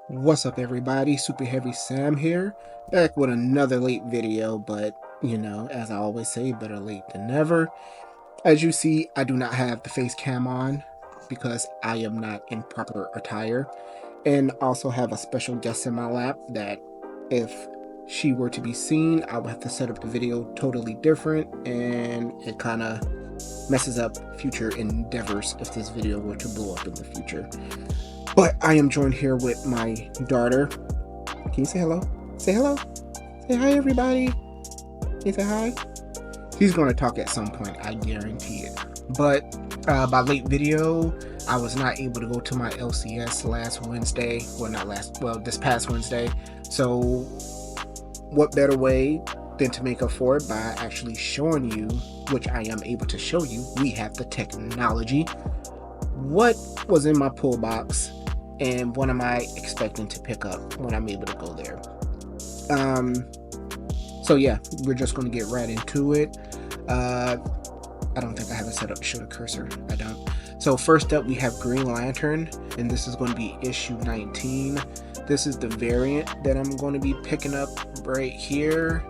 What's up, everybody? Super Heavy Sam here, back with another late video, but as I always say, better late than never. As you see, I do not have the face cam on because I am not in proper attire, and also have a special guest in my lap that if she were to be seen, I would have to set up the video totally different, and it kind of messes up future endeavors if this video were to blow up in the future. But I am joined here with my daughter. Can you say hello? Say hello. Say hi, everybody. Can you say hi? She's going to talk at some point, I guarantee it. But by late video, I was not able to go to my LCS last Wednesday. This past Wednesday. So what better way than to make up for it by actually showing you, which I am able to show you, we have the technology. What was in my pull box and what am I expecting to pick up when I'm able to go there? So yeah, we're just going to get right into it. I don't think I have it set up to show the cursor. I don't. So first up, we have Green Lantern, and this is going to be issue 19. This is the variant that I'm going to be picking up right here.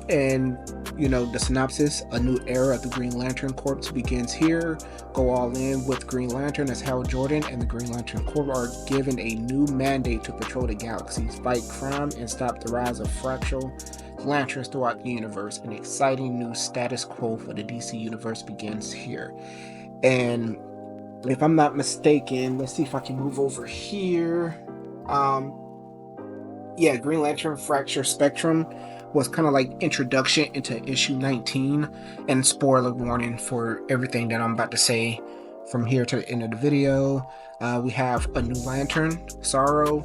And the synopsis: a new era of the Green Lantern Corps begins here. Go all in with Green Lantern as Hal Jordan and the Green Lantern Corps are given a new mandate to patrol the galaxies, fight crime, and stop the rise of fractal lanterns throughout the universe. An exciting new status quo for the DC universe begins here. And if I'm not mistaken, let's see if I can move over here. Yeah, Green Lantern Fracture Spectrum was kind of like introduction into issue 19, and spoiler warning for everything that I'm about to say from here to the end of the video. We have a new Lantern, Sorrow.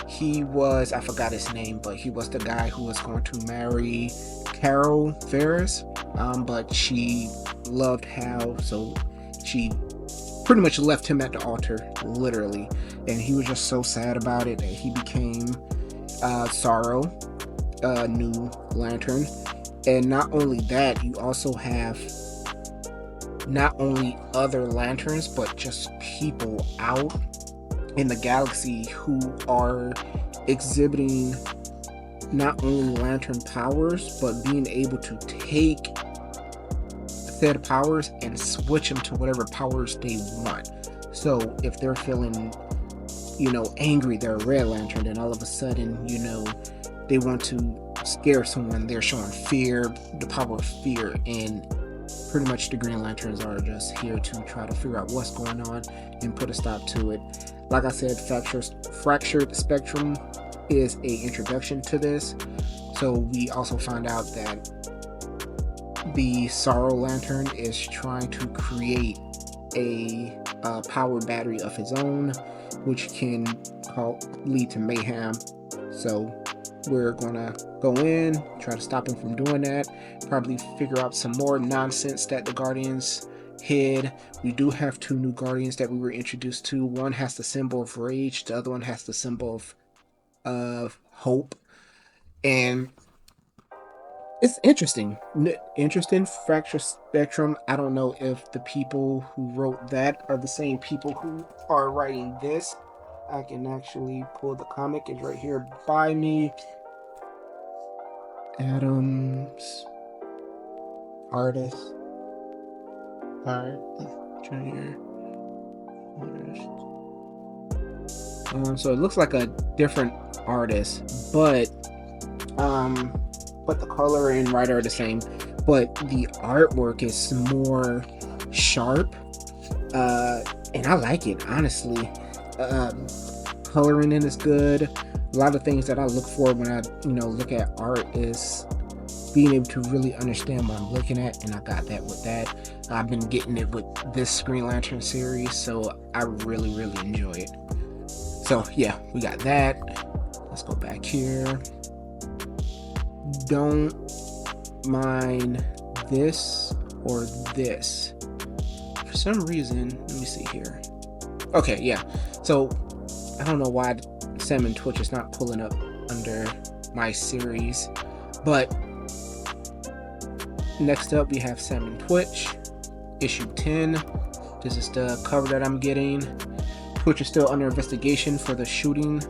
He was, I forgot his name, but he was the guy who was going to marry Carol Ferris, but she loved Hal, so she pretty much left him at the altar, literally, and he was just so sad about it that he became Sorrow, new Lantern. And not only that, you also have not only other lanterns but just people out in the galaxy who are exhibiting not only lantern powers but being able to take said powers and switch them to whatever powers they want. So if they're feeling angry, they're a red lantern, and all of a sudden they want to scare someone, they're showing fear, the power of fear. And pretty much the Green Lanterns are just here to try to figure out what's going on and put a stop to it. Like I said, Fractured Spectrum is a introduction to this. So we also find out that the Sorrow Lantern is trying to create a power battery of his own, which can lead to mayhem. So we're gonna go in, try to stop him from doing that, probably figure out some more nonsense that the Guardians hid. We do have two new Guardians that we were introduced to. One has the symbol of rage, the other one has the symbol of hope. And it's interesting. Fracture Spectrum. I don't know if the people who wrote that are the same people who are writing this. I can actually pull the comic. It's right here by me. Adams, artist. Alright, Junior. So it looks like a different artist, but the color and writer are the same. But the artwork is more sharp, and I like it, honestly. Coloring in is good. A lot of things that I look for when I look at art is being able to really understand what I'm looking at, and I got that with that. I've been getting it with this Green Lantern series, so I really enjoy it. So yeah, we got that. Let's go back here. Don't mind this or this. For some reason, let me see here. Okay, yeah. So I don't know why Sam and Twitch is not pulling up under my series, but next up we have Sam and Twitch, issue 10. This is the cover that I'm getting. Twitch is still under investigation for the shooting,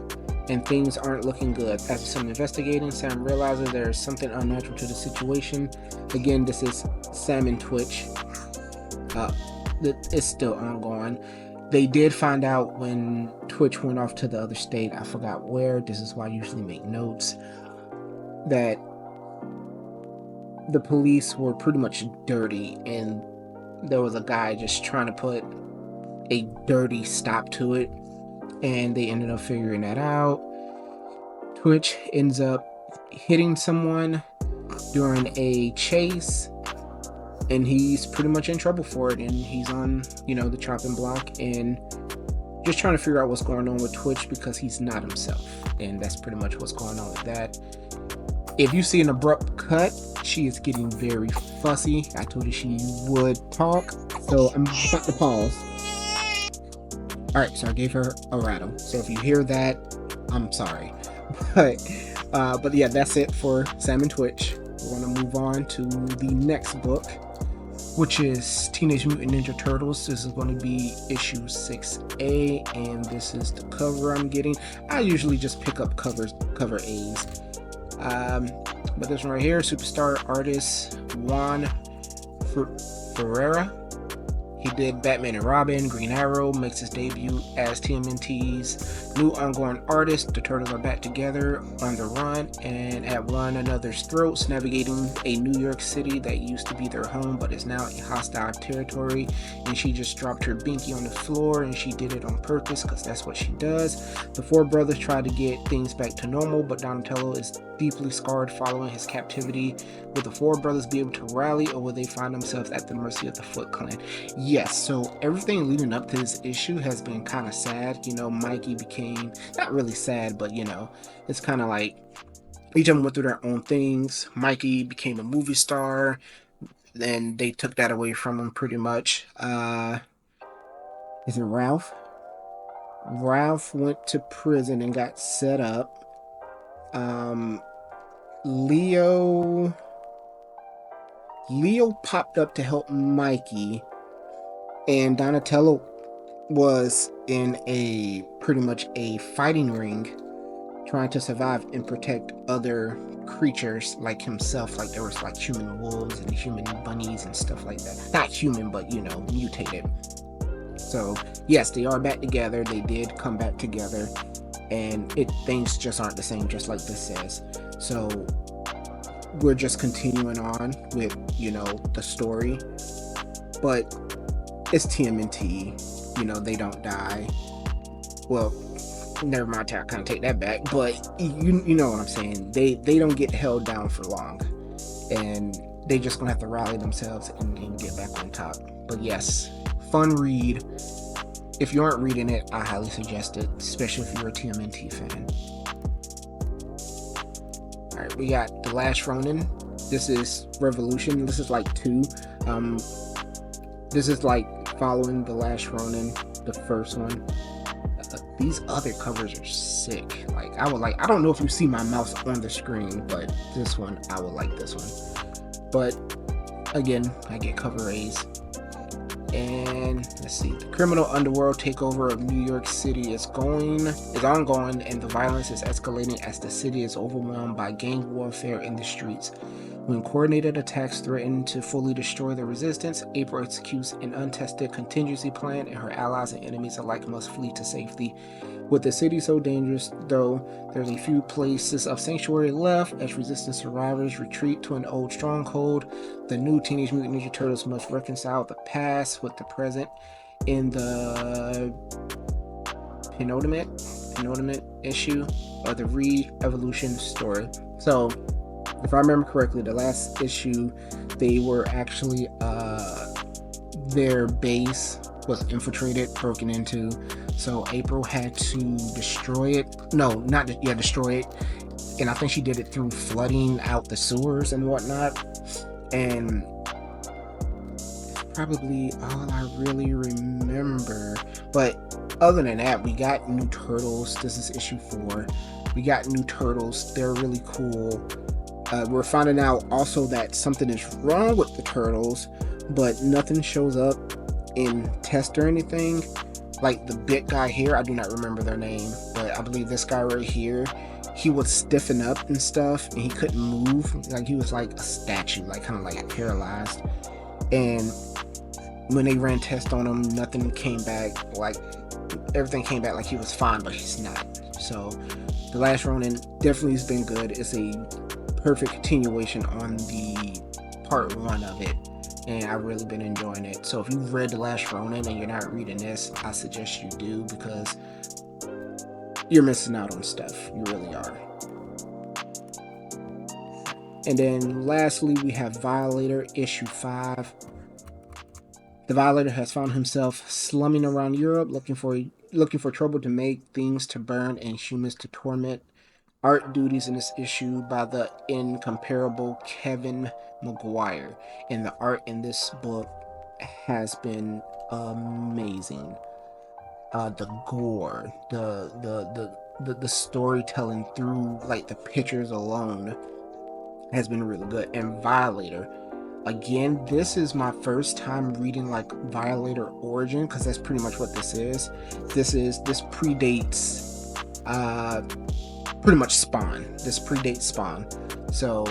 and things aren't looking good. After some investigating, Sam realizes there is something unnatural to the situation. Again, this is Sam and Twitch. It's still ongoing. They did find out when Twitch went off to the other state, I forgot where, this is why I usually make notes, that the police were pretty much dirty, and there was a guy just trying to put a dirty stop to it, and they ended up figuring that out. Twitch ends up hitting someone during a chase, and he's pretty much in trouble for it, and he's on, you know, the chopping block and just trying to figure out what's going on with Twitch because he's not himself, and that's pretty much what's going on with that. If you see an abrupt cut, she is getting very fussy. I told her she would talk, so I'm about to pause. Alright, so I gave her a rattle, so if you hear that, I'm sorry. But yeah, that's it for Sam and Twitch. We're going to move on to the next book, which is Teenage Mutant Ninja Turtles. This is going to be issue 6A, and this is the cover I'm getting. I usually just pick up cover A's. But this one right here, superstar artist Juan Ferreira. He did Batman and Robin, Green Arrow, makes his debut as TMNT's new ongoing artist. The Turtles are back together on the run and at one another's throats, navigating a New York City that used to be their home but is now a hostile territory. And she just dropped her binky on the floor, and she did it on purpose because that's what she does. The four brothers try to get things back to normal, but Donatello is deeply scarred following his captivity. Will the four brothers be able to rally, or will they find themselves at the mercy of the Foot Clan? Yes, so everything leading up to this issue has been kind of sad. You know, Mikey became, not really sad, but you know, it's kind of like each of them went through their own things. Mikey became a movie star, then they took that away from him pretty much. Is it Ralph? Ralph went to prison and got set up. Leo popped up to help Mikey, and Donatello was in pretty much a fighting ring trying to survive and protect other creatures like himself. Like there was like human wolves and human bunnies and stuff like that. Not human, but you know, mutated. So yes, they are back together. They did come back together, and things just aren't the same, just like this says. So we're just continuing on with, you know, the story, but it's TMNT, you know, they don't die. Well, never mind, I kind of take that back, but you know what I'm saying. They don't get held down for long, and they just gonna have to rally themselves and get back on top. But yes, fun read. If you aren't reading it, I highly suggest it, especially if you're a TMNT fan. Alright, we got The Last Ronin. This is Revolution. This is like 2. This is like following The Last Ronin, the first one. These other covers are sick. Like I don't know if you see my mouse on the screen, but this one, I would like this one. But again, I get cover A's. And let's see, the criminal underworld takeover of New York City is ongoing, and the violence is escalating as the city is overwhelmed by gang warfare in the streets. When coordinated attacks threaten to fully destroy the resistance, April executes an untested contingency plan, and her allies and enemies alike must flee to safety. With the city so dangerous, though, there's a few places of sanctuary left as resistance survivors retreat to an old stronghold. The new Teenage Mutant Ninja Turtles must reconcile the past with the present in the penultimate issue of the Re-Evolution story. So, if I remember correctly, the last issue, they were actually, their base was infiltrated, broken into, so April had to destroy it. Destroy it. And I think she did it through flooding out the sewers and whatnot. And probably all I really remember. But other than that, we got new Turtles. This is issue 4. We got new Turtles. They're really cool. We're finding out also that something is wrong with the Turtles, but nothing shows up in test or anything. like the big guy here, I do not remember their name, but I believe this guy right here, he would stiffen up and stuff, and he couldn't move. Like he was like a statue, like kind of like paralyzed. And when they ran tests on him, nothing came back. Like everything came back like he was fine, but he's not. So The Last Ronin definitely has been good. It's a perfect continuation on the part 1 of it, and I've really been enjoying it. So if you've read The Last Ronin and you're not reading this, I suggest you do, because you're missing out on stuff. You really are. And then lastly, we have Violator issue 5. The Violator has found himself slumming around Europe, looking for trouble to make, things to burn, and humans to torment. Art duties in this issue by the incomparable Kevin Maguire, and the art in this book has been amazing. The gore, the storytelling through like the pictures alone has been really good. And Violator, again, this is my first time reading like Violator origin, because that's pretty much what this is. This predates pretty much Spawn. This predates Spawn. So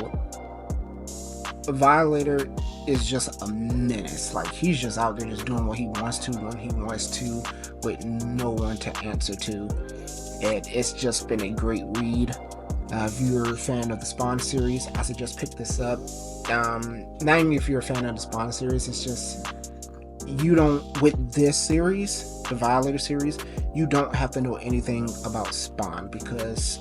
Violator is just a menace. Like he's just out there just doing what he wants to when he wants to, with no one to answer to. And it's just been a great read. If you're a fan of the Spawn series, I suggest pick this up. Not even if you're a fan of the Spawn series, it's just you don't, with this series, the Violator series, you don't have to know anything about Spawn, because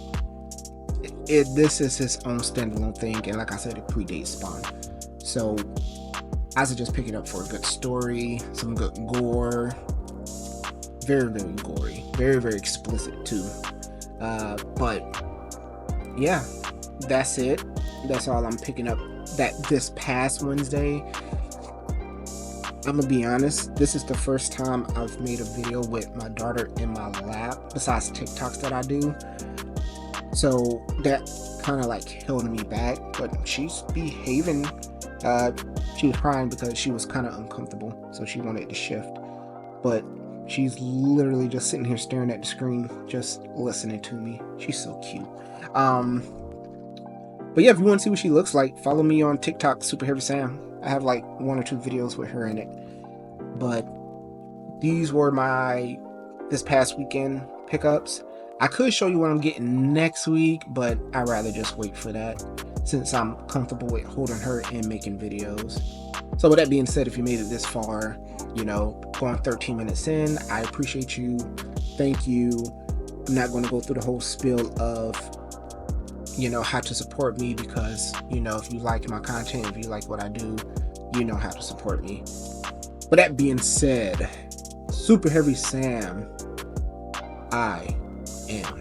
this is his own standalone thing, and like I said, it predates Spawn. So I suggest pick it up for a good story, some good gore, very, very gory, very, very explicit too. But yeah, that's it. That's all I'm picking up this past Wednesday. I'm gonna be honest, this is the first time I've made a video with my daughter in my lap, besides TikToks that I do. So that kind of like held me back, but she's behaving. She was crying because she was kind of uncomfortable, so she wanted to shift. But she's literally just sitting here staring at the screen, just listening to me. She's so cute. But yeah, if you want to see what she looks like, follow me on TikTok, Super Heavy Sam. I have like 1 or 2 videos with her in it. But these were my this past weekend pickups. I could show you what I'm getting next week, but I'd rather just wait for that, since I'm comfortable with holding her and making videos. So with that being said, if you made it this far, you know, going 13 minutes in, I appreciate you. Thank you. I'm not going to go through the whole spiel of, you know, how to support me, because, you know, if you like my content, if you like what I do, you know how to support me. With that being said, Super Heavy Sam, I am